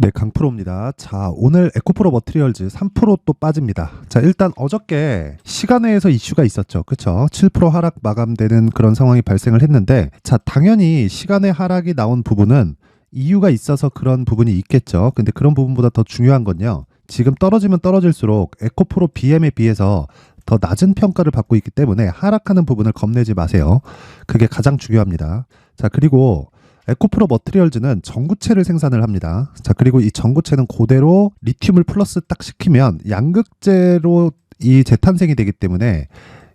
네, 강프로입니다. 자, 오늘 에코프로 머티리얼즈 3% 또 빠집니다. 자, 일단 어저께 시간외에서 이슈가 있었죠. 그쵸? 7% 하락 마감되는 그런 상황이 발생을 했는데, 자, 당연히 시간외 하락이 나온 부분은 이유가 있어서 그런 부분이 있겠죠. 근데 그런 부분보다 더 중요한 건요, 지금 떨어지면 떨어질수록 에코프로 BM에 비해서 더 낮은 평가를 받고 있기 때문에 하락하는 부분을 겁내지 마세요. 그게 가장 중요합니다. 자, 그리고 에코프로 머티리얼즈는 전구체를 생산을 합니다. 자, 그리고 이 전구체는 그대로 리튬을 플러스 딱 시키면 양극재로 이 재탄생이 되기 때문에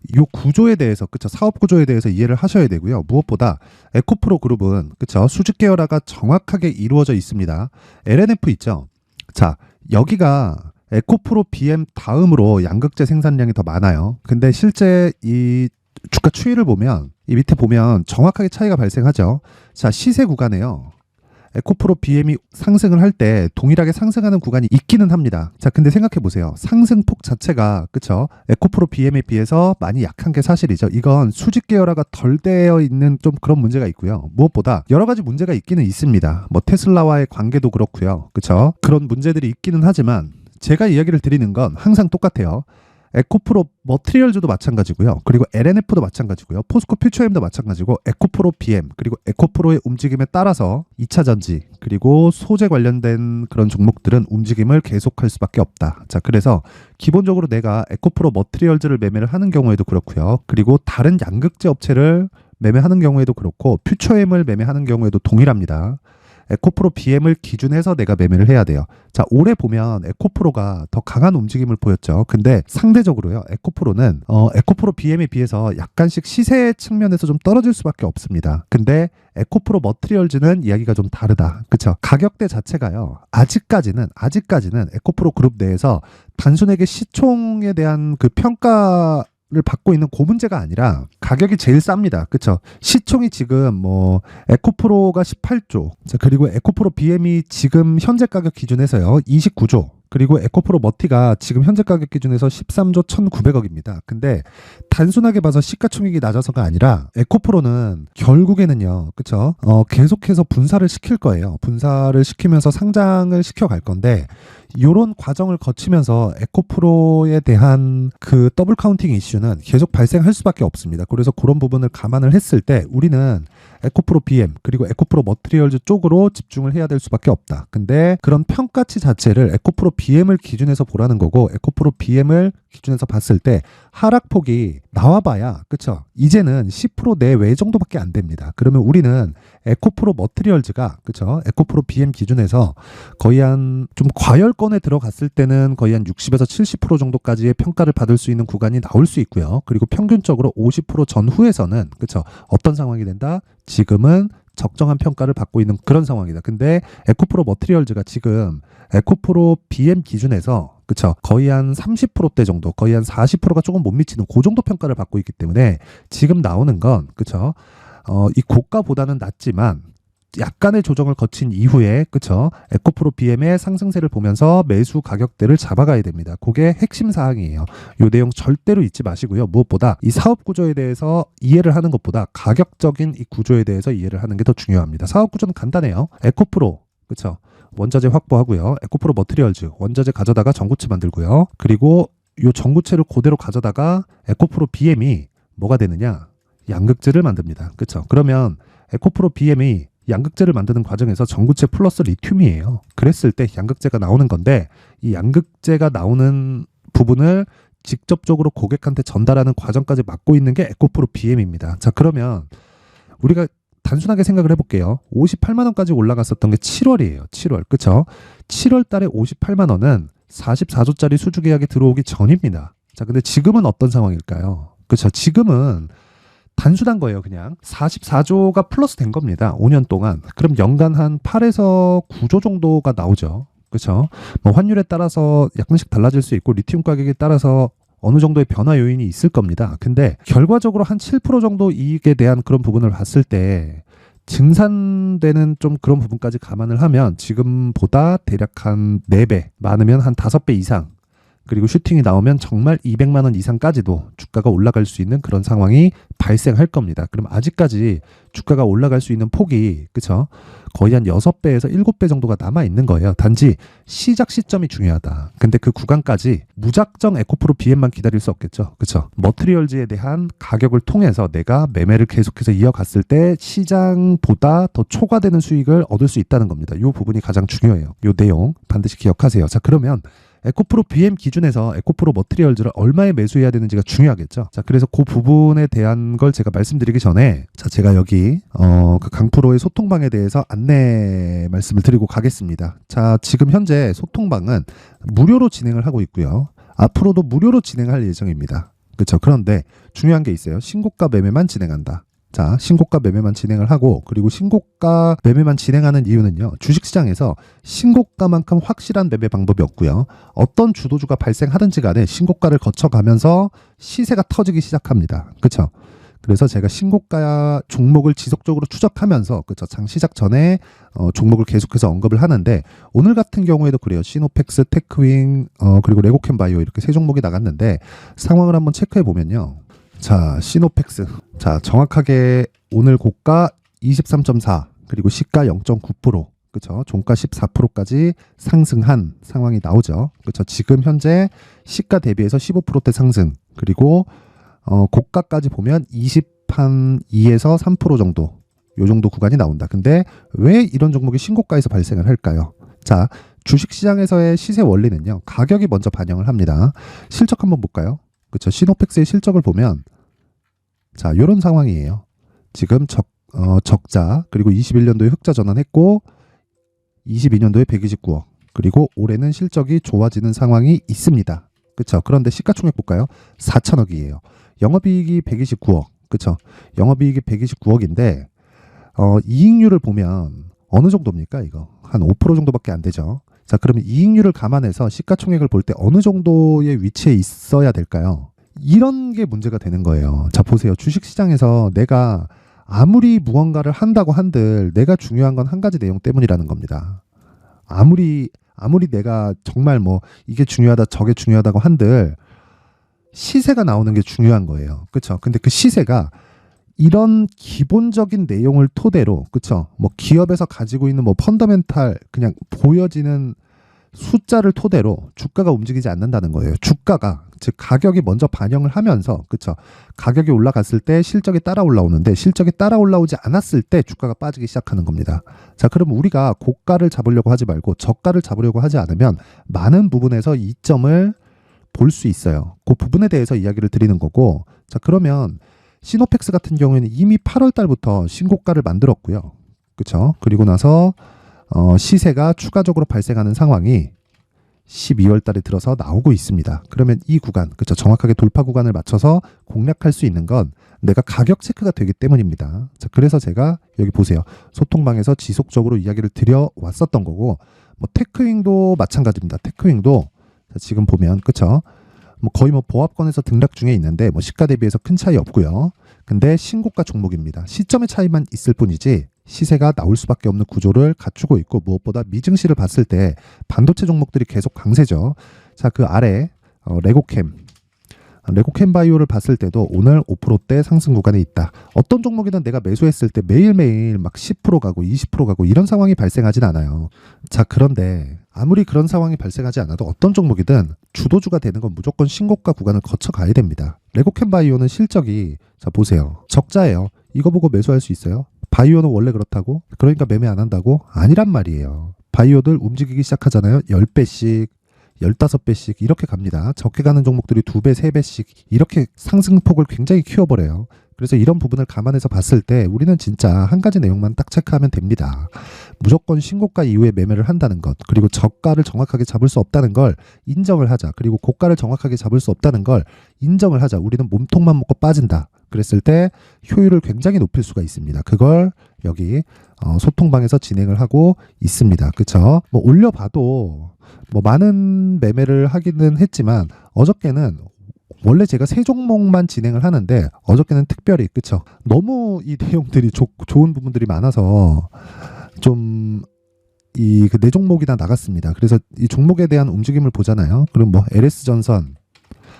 이 구조에 대해서, 그쵸, 사업 구조에 대해서 이해를 하셔야 되고요. 무엇보다 에코프로 그룹은, 그쵸, 수직 계열화가 정확하게 이루어져 있습니다. LNF 있죠. 자, 여기가 에코프로 BM 다음으로 양극재 생산량이 더 많아요. 근데 실제 이 주가 추이를 보면, 이 밑에 보면 정확하게 차이가 발생하죠. 자, 시세 구간에요, 에코프로 BM이 상승을 할 때 동일하게 상승하는 구간이 있기는 합니다. 자, 근데 생각해 보세요. 상승폭 자체가, 그쵸, 에코프로 BM에 비해서 많이 약한 게 사실이죠. 이건 수직 계열화가 덜 되어 있는 좀 그런 문제가 있고요. 무엇보다 여러 가지 문제가 있기는 있습니다. 뭐 테슬라와의 관계도 그렇고요. 그쵸? 그런 문제들이 있기는 하지만 제가 이야기를 드리는 건 항상 똑같아요. 에코프로 머티리얼즈도 마찬가지고요. 그리고 LNF도 마찬가지고요. 포스코 퓨처엠도 마찬가지고, 에코프로 BM, 그리고 에코프로의 움직임에 따라서 2차 전지, 그리고 소재 관련된 그런 종목들은 움직임을 계속할 수밖에 없다. 자, 그래서 기본적으로 내가 에코프로 머티리얼즈를 매매를 하는 경우에도 그렇고요. 그리고 다른 양극재 업체를 매매하는 경우에도 그렇고, 퓨처엠을 매매하는 경우에도 동일합니다. 에코프로 BM을 기준해서 내가 매매를 해야 돼요. 자, 올해 보면 에코프로가 더 강한 움직임을 보였죠. 근데 상대적으로요, 에코프로는 에코프로 BM에 비해서 약간씩 시세 측면에서 좀 떨어질 수밖에 없습니다. 근데 에코프로 머티리얼즈는 이야기가 좀 다르다. 그쵸? 가격대 자체가요, 아직까지는 에코프로 그룹 내에서 단순하게 시총에 대한 그 평가 를 받고 있는 그 문제가 아니라 가격이 제일 쌉니다. 그쵸? 시총이 지금 뭐 에코프로가 18조, 자, 그리고 에코프로 BM이 지금 현재 가격 기준에서요 29조, 그리고 에코프로 머티가 지금 현재 가격 기준에서 13조 1,900억입니다. 근데 단순하게 봐서 시가총액이 낮아서가 아니라 에코프로는 결국에는요, 그쵸? 계속해서 분사를 시킬 거예요. 분사를 시키면서 상장을 시켜갈 건데, 이런 과정을 거치면서 에코프로에 대한 그 더블 카운팅 이슈는 계속 발생할 수밖에 없습니다. 그래서 그런 부분을 감안을 했을 때 우리는 에코프로 BM 그리고 에코프로 머티리얼즈 쪽으로 집중을 해야 될 수밖에 없다. 근데 그런 평가치 자체를 에코프로 BM을 기준해서 보라는 거고, 에코프로 BM을 기준에서 봤을 때 하락폭이 나와봐야, 그쵸, 이제는 10% 내외 정도밖에 안 됩니다. 그러면 우리는 에코프로 머티리얼즈가, 그쵸, 에코프로 BM 기준에서 거의 한 좀 과열권에 들어갔을 때는 거의 한 60에서 70% 정도까지의 평가를 받을 수 있는 구간이 나올 수 있고요. 그리고 평균적으로 50% 전후에서는, 그쵸, 어떤 상황이 된다? 지금은 적정한 평가를 받고 있는 그런 상황이다. 근데 에코프로 머티리얼즈가 지금 에코프로 BM 기준에서, 그쵸, 거의 한 30%대 정도, 거의 한 40%가 조금 못 미치는 그 정도 평가를 받고 있기 때문에 지금 나오는 건, 그쵸, 이 고가보다는 낮지만 약간의 조정을 거친 이후에, 그쵸, 에코프로 BM의 상승세를 보면서 매수 가격대를 잡아가야 됩니다. 그게 핵심 사항이에요. 이 내용 절대로 잊지 마시고요. 무엇보다 이 사업 구조에 대해서 이해를 하는 것보다 가격적인 이 구조에 대해서 이해를 하는 게 더 중요합니다. 사업 구조는 간단해요. 에코프로, 그쵸, 원자재 확보하고요. 에코프로 머티리얼즈, 원자재 가져다가 전구체 만들고요. 그리고 이 전구체를 그대로 가져다가 에코프로 BM이 뭐가 되느냐? 양극재를 만듭니다. 그쵸? 그러면 에코프로 BM이 양극재를 만드는 과정에서 전구체 플러스 리튬이에요. 그랬을 때 양극재가 나오는 건데, 이 양극재가 나오는 부분을 직접적으로 고객한테 전달하는 과정까지 맡고 있는 게 에코프로 BM입니다. 자, 그러면 우리가 단순하게 생각을 해볼게요. 58만 원까지 올라갔었던 게 7월이에요. 7월. 그쵸? 7월 달에 58만 원은 44조짜리 수주 계약이 들어오기 전입니다. 자, 근데 지금은 어떤 상황일까요? 그쵸? 지금은 단순한 거예요. 그냥 44조가 플러스 된 겁니다. 5년 동안. 그럼 연간 한 8에서 9조 정도가 나오죠. 그렇죠? 뭐 환율에 따라서 약간씩 달라질 수 있고, 리튬 가격에 따라서 어느 정도의 변화 요인이 있을 겁니다. 근데 결과적으로 한 7% 정도 이익에 대한 그런 부분을 봤을 때 증산되는 좀 그런 부분까지 감안을 하면 지금보다 대략 한 4배, 많으면 한 5배 이상 그리고 슈팅이 나오면 정말 200만 원 이상까지도 주가가 올라갈 수 있는 그런 상황이 발생할 겁니다. 그럼 아직까지 주가가 올라갈 수 있는 폭이 그쵸? 거의 한 6배에서 7배 정도가 남아 있는 거예요. 단지 시작 시점이 중요하다. 근데 그 구간까지 무작정 에코프로 BM만 기다릴 수 없겠죠. 그쵸? 머트리얼즈에 대한 가격을 통해서 내가 매매를 계속해서 이어갔을 때 시장보다 더 초과되는 수익을 얻을 수 있다는 겁니다. 이 부분이 가장 중요해요. 이 내용 반드시 기억하세요. 자, 그러면 에코프로 BM 기준에서 에코프로 머트리얼즈를 얼마에 매수해야 되는지가 중요하겠죠. 자, 그래서 그 부분에 대한 걸 제가 말씀드리기 전에 자, 제가 여기 그 강프로의 소통방에 대해서 안내 말씀을 드리고 가겠습니다. 자, 지금 현재 소통방은 무료로 진행을 하고 있고요. 앞으로도 무료로 진행할 예정입니다. 그렇죠. 그런데 중요한 게 있어요. 신고가 매매만 진행한다. 자, 신고가 매매만 진행을 하고 그리고 신고가 매매만 진행하는 이유는요. 주식시장에서 신고가만큼 확실한 매매 방법이 없고요. 어떤 주도주가 발생하든지 간에 신고가를 거쳐가면서 시세가 터지기 시작합니다. 그렇죠? 그래서 제가 신고가 종목을 지속적으로 추적하면서 그렇죠? 장 시작 전에 종목을 계속해서 언급을 하는데 오늘 같은 경우에도 그래요. 시노펙스, 테크윙, 그리고 레고캠바이오 이렇게 세 종목이 나갔는데 상황을 한번 체크해 보면요. 자, 시노펙스. 자, 정확하게 오늘 고가 23.4 그리고 시가 0.9% 그쵸? 종가 14%까지 상승한 상황이 나오죠. 그쵸? 지금 현재 시가 대비해서 15%대 상승 그리고 고가까지 보면 22에서 3% 정도 요 정도 구간이 나온다. 근데 왜 이런 종목이 신고가에서 발생을 할까요? 자, 주식시장에서의 시세 원리는요. 가격이 먼저 반영을 합니다. 실적 한번 볼까요? 그렇죠. 시노펙스의 실적을 보면 자, 요런 상황이에요. 지금 적자 그리고 21년도에 흑자 전환했고 22년도에 129억 그리고 올해는 실적이 좋아지는 상황이 있습니다. 그렇죠. 그런데 시가총액 볼까요? 4천억이에요. 영업이익이 129억. 그렇죠. 영업이익이 129억인데 이익률을 보면 어느 정도입니까? 이거 한 5% 정도밖에 안 되죠. 자, 그러면 이익률을 감안해서 시가총액을 볼 때 어느 정도의 위치에 있어야 될까요? 이런 게 문제가 되는 거예요. 자, 보세요. 주식시장에서 내가 아무리 무언가를 한다고 한들 내가 중요한 건 한 가지 내용 때문이라는 겁니다. 아무리 내가 정말 뭐 이게 중요하다 저게 중요하다고 한들 시세가 나오는 게 중요한 거예요. 그렇죠? 근데 그 시세가 이런 기본적인 내용을 토대로 그쵸 뭐 기업에서 가지고 있는 뭐 펀더멘탈 그냥 보여지는 숫자를 토대로 주가가 움직이지 않는다는 거예요. 주가가 즉 가격이 먼저 반영을 하면서 그쵸 가격이 올라갔을 때 실적이 따라 올라오는데 실적이 따라 올라오지 않았을 때 주가가 빠지기 시작하는 겁니다. 자, 그럼 우리가 고가를 잡으려고 하지 말고 저가를 잡으려고 하지 않으면 많은 부분에서 이점을 볼 수 있어요. 그 부분에 대해서 이야기를 드리는 거고 자, 그러면 시노펙스 같은 경우에는 이미 8월 달부터 신고가를 만들었고요. 그렇죠? 그리고 나서 시세가 추가적으로 발생하는 상황이 12월 달에 들어서 나오고 있습니다. 그러면 이 구간, 그렇죠? 정확하게 돌파 구간을 맞춰서 공략할 수 있는 건 내가 가격 체크가 되기 때문입니다. 자, 그래서 제가 여기 보세요. 소통방에서 지속적으로 이야기를 드려왔었던 거고 뭐 테크윙도 마찬가지입니다. 테크윙도 지금 보면 그렇죠? 뭐 거의 뭐 보합권에서 등락 중에 있는데 뭐 시가 대비해서 큰 차이 없고요. 근데 신고가 종목입니다. 시점의 차이만 있을 뿐이지 시세가 나올 수밖에 없는 구조를 갖추고 있고 무엇보다 미증시를 봤을 때 반도체 종목들이 계속 강세죠. 자, 그 아래 레고캠 바이오를 봤을 때도 오늘 5%대 상승 구간에 있다. 어떤 종목이든 내가 매수했을 때 매일매일 막 10% 가고 20% 가고 이런 상황이 발생하진 않아요. 자, 그런데 아무리 그런 상황이 발생하지 않아도 어떤 종목이든 주도주가 되는 건 무조건 신고가 구간을 거쳐 가야 됩니다. 레고캠 바이오는 실적이 자, 보세요. 적자예요. 이거 보고 매수할 수 있어요? 바이오는 원래 그렇다고? 그러니까 매매 안 한다고? 아니란 말이에요. 바이오들 움직이기 시작하잖아요. 10배씩 15배씩 이렇게 갑니다. 적게 가는 종목들이 2배, 3배씩 이렇게 상승폭을 굉장히 키워버려요. 그래서 이런 부분을 감안해서 봤을 때 우리는 진짜 한 가지 내용만 딱 체크하면 됩니다. 무조건 신고가 이후에 매매를 한다는 것, 그리고 저가를 정확하게 잡을 수 없다는 걸 인정을 하자. 그리고 고가를 정확하게 잡을 수 없다는 걸 인정을 하자. 우리는 몸통만 먹고 빠진다. 그랬을 때 효율을 굉장히 높일 수가 있습니다. 그걸 여기 소통방에서 진행을 하고 있습니다. 그쵸? 뭐 올려봐도 뭐 많은 매매를 하기는 했지만 어저께는 원래 제가 세 종목만 진행을 하는데 어저께는 특별히 그쵸? 너무 이 내용들이 좋은 부분들이 많아서 좀 그 네 종목이 다 나갔습니다. 그래서 이 종목에 대한 움직임을 보잖아요. 그럼 뭐 LS전선,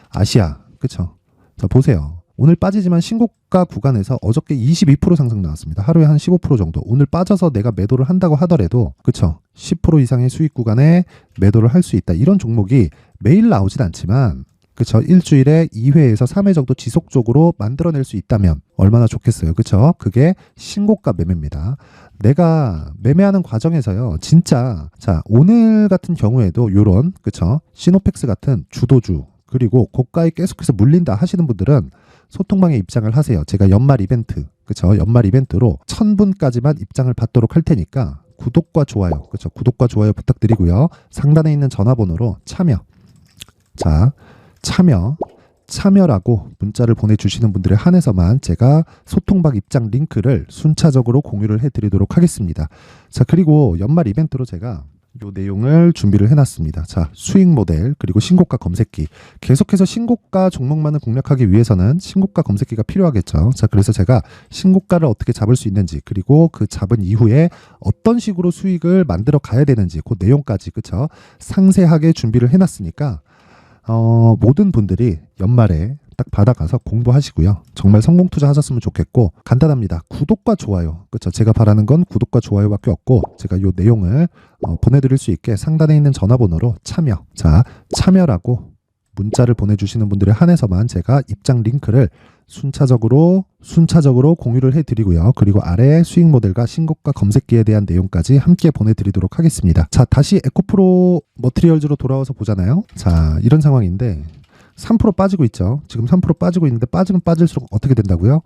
아시아, 그쵸? 자, 보세요. 오늘 빠지지만 신고가 구간에서 어저께 22% 상승 나왔습니다. 하루에 한 15% 정도. 오늘 빠져서 내가 매도를 한다고 하더라도, 그쵸? 10% 이상의 수익 구간에 매도를 할 수 있다. 이런 종목이 매일 나오진 않지만, 그쵸? 일주일에 2회에서 3회 정도 지속적으로 만들어낼 수 있다면 얼마나 좋겠어요. 그쵸? 그게 신고가 매매입니다. 내가 매매하는 과정에서요, 진짜, 자, 오늘 같은 경우에도 요런, 그쵸? 시노펙스 같은 주도주, 그리고 고가에 계속해서 물린다 하시는 분들은 소통방에 입장을 하세요. 제가 연말 이벤트, 그쵸? 연말 이벤트로 1000분까지만 입장을 받도록 할 테니까 구독과 좋아요, 그쵸? 구독과 좋아요 부탁드리고요. 상단에 있는 전화번호로 참여. 자, 참여라고 문자를 보내주시는 분들에 한해서만 제가 소통방 입장 링크를 순차적으로 공유를 해드리도록 하겠습니다. 자, 그리고 연말 이벤트로 제가 요 내용을 준비를 해놨습니다. 자, 수익 모델 그리고 신고가 검색기. 계속해서 신고가 종목만을 공략하기 위해서는 신고가 검색기가 필요하겠죠. 자, 그래서 제가 신고가를 어떻게 잡을 수 있는지, 그리고 그 잡은 이후에 어떤 식으로 수익을 만들어 가야 되는지, 그 내용까지, 그쵸? 상세하게 준비를 해놨으니까 모든 분들이 연말에 딱 받아가서 공부하시고요. 정말 성공 투자하셨으면 좋겠고, 간단합니다. 구독과 좋아요. 그렇죠? 제가 바라는 건 구독과 좋아요밖에 없고, 제가 요 내용을 보내드릴 수 있게 상단에 있는 전화번호로 참여. 자, 참여라고 문자를 보내주시는 분들에 한해서만 제가 입장 링크를 순차적으로 공유를 해드리고요. 그리고 아래 수익 모델과 신고가 검색기에 대한 내용까지 함께 보내드리도록 하겠습니다. 자, 다시 에코프로 머티리얼즈로 돌아와서 보잖아요. 자, 이런 상황인데 3% 빠지고 있죠. 지금 3% 빠지고 있는데 빠지면 빠질수록 어떻게 된다고요?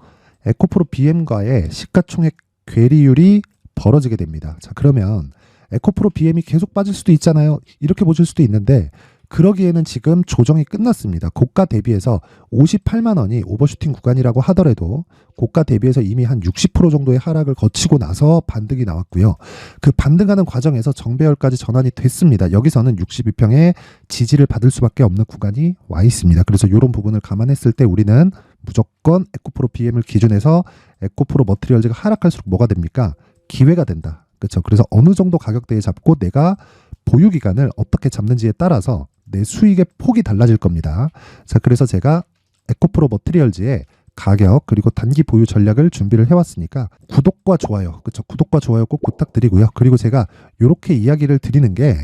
에코프로 BM과의 시가총액 괴리율이 벌어지게 됩니다. 자, 그러면 에코프로 BM이 계속 빠질 수도 있잖아요. 이렇게 보실 수도 있는데, 그러기에는 지금 조정이 끝났습니다. 고가 대비해서 58만 원이 오버슈팅 구간이라고 하더라도 고가 대비해서 이미 한 60% 정도의 하락을 거치고 나서 반등이 나왔고요. 그 반등하는 과정에서 정배열까지 전환이 됐습니다. 여기서는 62평의 지지를 받을 수밖에 없는 구간이 와 있습니다. 그래서 이런 부분을 감안했을 때 우리는 무조건 에코프로 BM을 기준해서 에코프로 머티리얼즈가 하락할수록 뭐가 됩니까? 기회가 된다. 그렇죠? 그래서 어느 정도 가격대에 잡고 내가 보유 기간을 어떻게 잡는지에 따라서 내 수익의 폭이 달라질 겁니다. 자, 그래서 제가 에코프로 머티리얼즈의 가격 그리고 단기 보유 전략을 준비를 해왔으니까 구독과 좋아요, 그렇죠? 구독과 좋아요 꼭 부탁드리고요. 그리고 제가 이렇게 이야기를 드리는 게,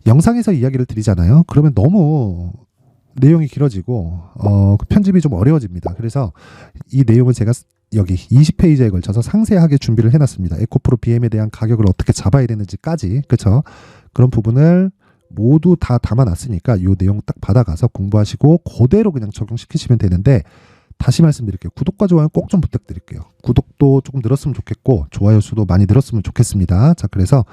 영상에서 이야기를 드리잖아요. 그러면 너무 내용이 길어지고 편집이 좀 어려워집니다. 그래서 이 내용을 제가 여기 20페이지에 걸쳐서 상세하게 준비를 해놨습니다. 에코프로 BM에 대한 가격을 어떻게 잡아야 되는지까지, 그렇죠? 그런 부분을 모두 다 담아놨으니까 이 내용 딱 받아가서 공부하시고 그대로 그냥 적용시키시면 되는데, 다시 말씀드릴게요. 구독과 좋아요 꼭 좀 부탁드릴게요. 구독도 조금 늘었으면 좋겠고 좋아요 수도 많이 늘었으면 좋겠습니다. 자, 그래서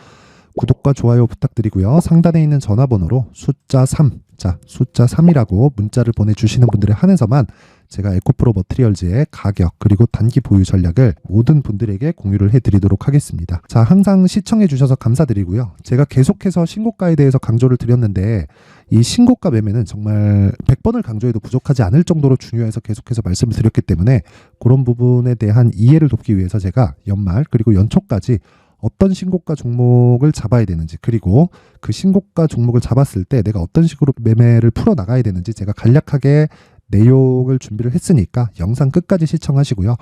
구독과 좋아요 부탁드리고요. 상단에 있는 전화번호로 숫자 3, 자, 숫자 3이라고 문자를 보내주시는 분들에 한해서만 제가 에코프로 머티리얼즈의 가격 그리고 단기 보유 전략을 모든 분들에게 공유를 해드리도록 하겠습니다. 자, 항상 시청해 주셔서 감사드리고요. 제가 계속해서 신고가에 대해서 강조를 드렸는데, 이 신고가 매매는 정말 100번을 강조해도 부족하지 않을 정도로 중요해서 계속해서 말씀을 드렸기 때문에 그런 부분에 대한 이해를 돕기 위해서 제가 연말 그리고 연초까지 어떤 신고가 종목을 잡아야 되는지, 그리고 그 신고가 종목을 잡았을 때 내가 어떤 식으로 매매를 풀어나가야 되는지 제가 간략하게 내용을 준비를 했으니까 영상 끝까지 시청하시고요.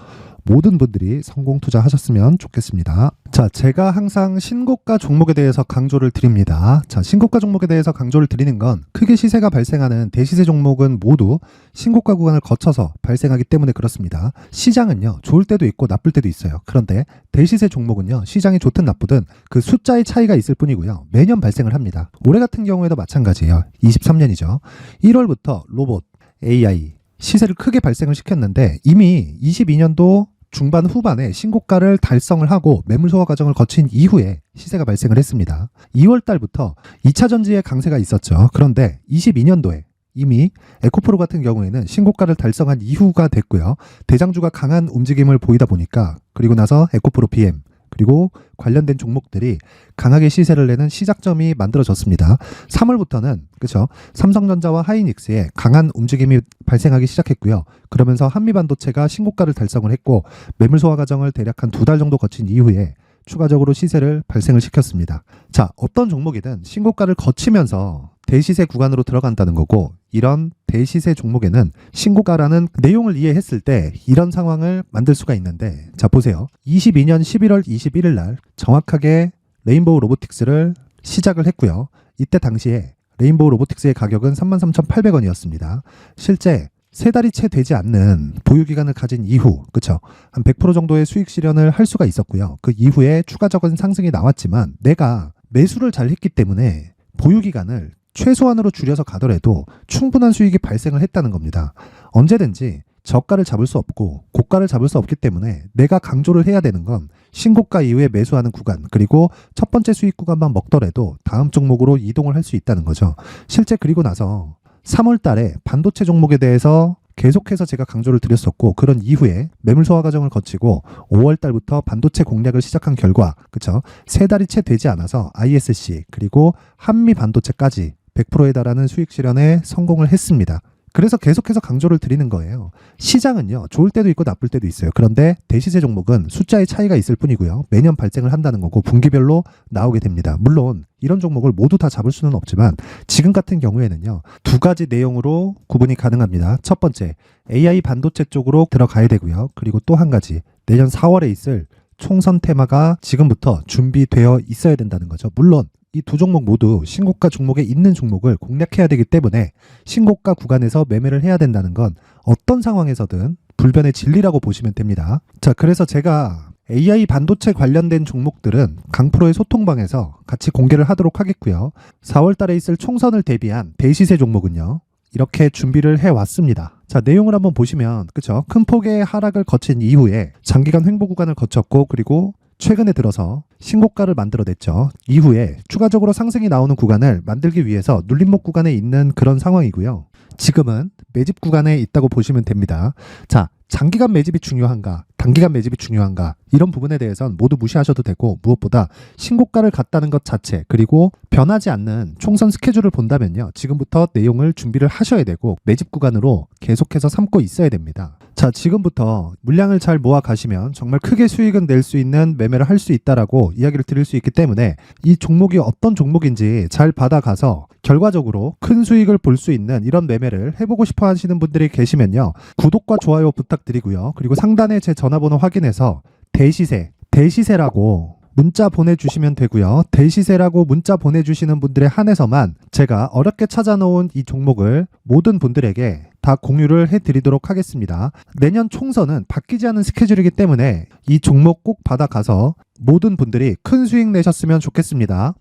모든 분들이 성공 투자하셨으면 좋겠습니다. 자, 제가 항상 신고가 종목에 대해서 강조를 드립니다. 자, 신고가 종목에 대해서 강조를 드리는 건 크게 시세가 발생하는 대시세 종목은 모두 신고가 구간을 거쳐서 발생하기 때문에 그렇습니다. 시장은요, 좋을 때도 있고 나쁠 때도 있어요. 그런데 대시세 종목은요, 시장이 좋든 나쁘든 그 숫자의 차이가 있을 뿐이고요. 매년 발생을 합니다. 올해 같은 경우에도 마찬가지예요. 23년이죠. 1월부터 로봇, AI 시세를 크게 발생을 시켰는데, 이미 22년도 중반 후반에 신고가를 달성을 하고 매물 소화 과정을 거친 이후에 시세가 발생을 했습니다. 2월 달부터 2차 전지의 강세가 있었죠. 그런데 22년도에 이미 에코프로 같은 경우에는 신고가를 달성한 이후가 됐고요. 대장주가 강한 움직임을 보이다 보니까, 그리고 나서 에코프로 BM 그리고 관련된 종목들이 강하게 시세를 내는 시작점이 만들어졌습니다. 3월부터는 그렇죠, 삼성전자와 하이닉스의 강한 움직임이 발생하기 시작했고요. 그러면서 한미반도체가 신고가를 달성을 했고, 매물 소화 과정을 대략 한 2달 정도 거친 이후에 추가적으로 시세를 발생을 시켰습니다. 자, 어떤 종목이든 신고가를 거치면서 대시세 구간으로 들어간다는 거고, 이런 대시세 종목에는 신고가라는 내용을 이해했을 때 이런 상황을 만들 수가 있는데, 자 보세요. 22년 11월 21일 날 정확하게 레인보우 로보틱스를 시작을 했고요. 이때 당시에 레인보우 로보틱스의 가격은 33,800원이었습니다. 실제 세 달이 채 되지 않는 보유기간을 가진 이후, 그쵸? 한 100% 정도의 수익 실현을 할 수가 있었고요. 그 이후에 추가적인 상승이 나왔지만 내가 매수를 잘 했기 때문에 보유기간을 최소한으로 줄여서 가더라도 충분한 수익이 발생을 했다는 겁니다. 언제든지 저가를 잡을 수 없고 고가를 잡을 수 없기 때문에 내가 강조를 해야 되는 건 신고가 이후에 매수하는 구간, 그리고 첫 번째 수익 구간만 먹더라도 다음 종목으로 이동을 할 수 있다는 거죠. 실제 그리고 나서 3월 달에 반도체 종목에 대해서 계속해서 제가 강조를 드렸었고, 그런 이후에 매물 소화 과정을 거치고 5월 달부터 반도체 공략을 시작한 결과, 그쵸? 세 달이 채 되지 않아서 ISC 그리고 한미 반도체까지 100%에 달하는 수익 실현에 성공을 했습니다. 그래서 계속해서 강조를 드리는 거예요. 시장은요, 좋을 때도 있고 나쁠 때도 있어요. 그런데 대시세 종목은 숫자의 차이가 있을 뿐이고요. 매년 발생을 한다는 거고 분기별로 나오게 됩니다. 물론 이런 종목을 모두 다 잡을 수는 없지만 지금 같은 경우에는요, 두 가지 내용으로 구분이 가능합니다. 첫 번째, AI 반도체 쪽으로 들어가야 되고요. 그리고 또 한 가지, 내년 4월에 있을 총선 테마가 지금부터 준비되어 있어야 된다는 거죠. 물론 이 두 종목 모두 신고가 종목에 있는 종목을 공략해야 되기 때문에 신고가 구간에서 매매를 해야 된다는 건 어떤 상황에서든 불변의 진리라고 보시면 됩니다. 자, 그래서 제가 AI 반도체 관련된 종목들은 강프로의 소통방에서 같이 공개를 하도록 하겠고요. 4월 달에 있을 총선을 대비한 대시세 종목은요, 이렇게 준비를 해왔습니다. 자, 내용을 한번 보시면, 그쵸? 큰 폭의 하락을 거친 이후에 장기간 횡보 구간을 거쳤고, 그리고 최근에 들어서 신고가를 만들어냈죠. 이후에 추가적으로 상승이 나오는 구간을 만들기 위해서 눌림목 구간에 있는 그런 상황이고요. 지금은 매집 구간에 있다고 보시면 됩니다. 자, 장기간 매집이 중요한가, 단기간 매집이 중요한가, 이런 부분에 대해서는 모두 무시하셔도 되고, 무엇보다 신고가를 갔다는 것 자체, 그리고 변하지 않는 총선 스케줄을 본다면요, 지금부터 내용을 준비를 하셔야 되고 매집 구간으로 계속해서 삼고 있어야 됩니다. 자, 지금부터 물량을 잘 모아 가시면 정말 크게 수익은 낼 수 있는 매매를 할 수 있다라고 이야기를 드릴 수 있기 때문에 이 종목이 어떤 종목인지 잘 받아가서 결과적으로 큰 수익을 볼 수 있는 이런 매매를 해보고 싶어 하시는 분들이 계시면요, 구독과 좋아요 부탁드리고요. 그리고 상단에 제 전화번호 확인해서 대시세라고 문자 보내주시면 되고요. 대시세라고 문자 보내주시는 분들에 한해서만 제가 어렵게 찾아놓은 이 종목을 모든 분들에게 다 공유를 해드리도록 하겠습니다. 내년 총선은 바뀌지 않은 스케줄이기 때문에 이 종목 꼭 받아가서 모든 분들이 큰 수익 내셨으면 좋겠습니다.